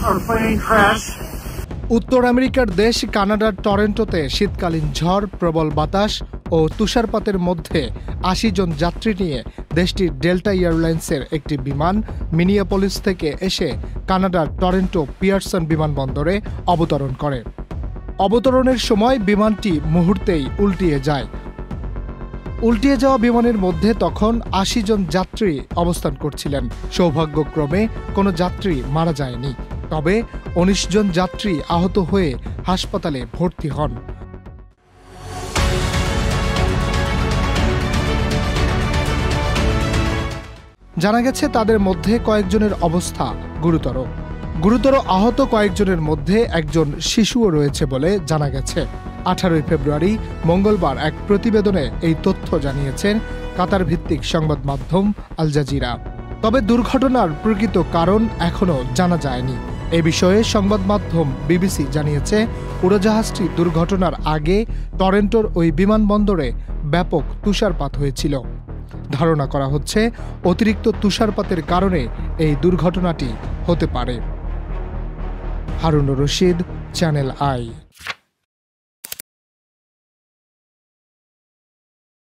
our plane crashed. উত্তর আমেরিকার দেশ কানাডার টরেন্টোতে শীতকালীন ঝড়, প্রবল বাতাস ও তুষারপাতের মধ্যে ৮০ জন যাত্রী নিয়ে দেশটির ডেল্টা এয়ারলাইন্সের একটি বিমান মিনিয়াপলিস থেকে এসে কানাডার টরেন্টো পিয়ারসন বিমানবন্দরে অবতরণ করে। অবতরণের সময় বিমানটি মুহূর্তেই উল্টিয়ে যায়। উল্টিয়ে যাওয়া বিমানের মধ্যে তখন ৮০ জন যাত্রী অবস্থান করছিলেন। সৌভাগ্যক্রমে কোনো যাত্রী মারা যায়নি, তবে ১৯ জন যাত্রী আহত হয়ে হাসপাতালে ভর্তি হন। জানা গেছে তাদের মধ্যে কয়েকজনের অবস্থা গুরুতর আহত কয়েকজনের মধ্যে একজন শিশুও রয়েছে বলে জানা গেছে। ১৮ ফেব্রুয়ারি মঙ্গলবার এক প্রতিবেদনে এই তথ্য জানিয়েছেন কাতার ভিত্তিক সংবাদ মাধ্যম আল জাজিরা। তবে দুর্ঘটনার প্রকৃত কারণ এখনও জানা যায়নি। এ বিষয়ে সংবাদ মাধ্যম বিবিসি জানিয়েছে, উড়োজাহাজটি দুর্ঘটনার আগে টরেন্টোর ওই বিমানবন্দরে ব্যাপক তুষারপাত হয়েছিল। ধারণা করা হচ্ছে অতিরিক্ত তুষারপাতের কারণে এই দুর্ঘটনাটি হতে পারে। Harunur Rashid, channel I.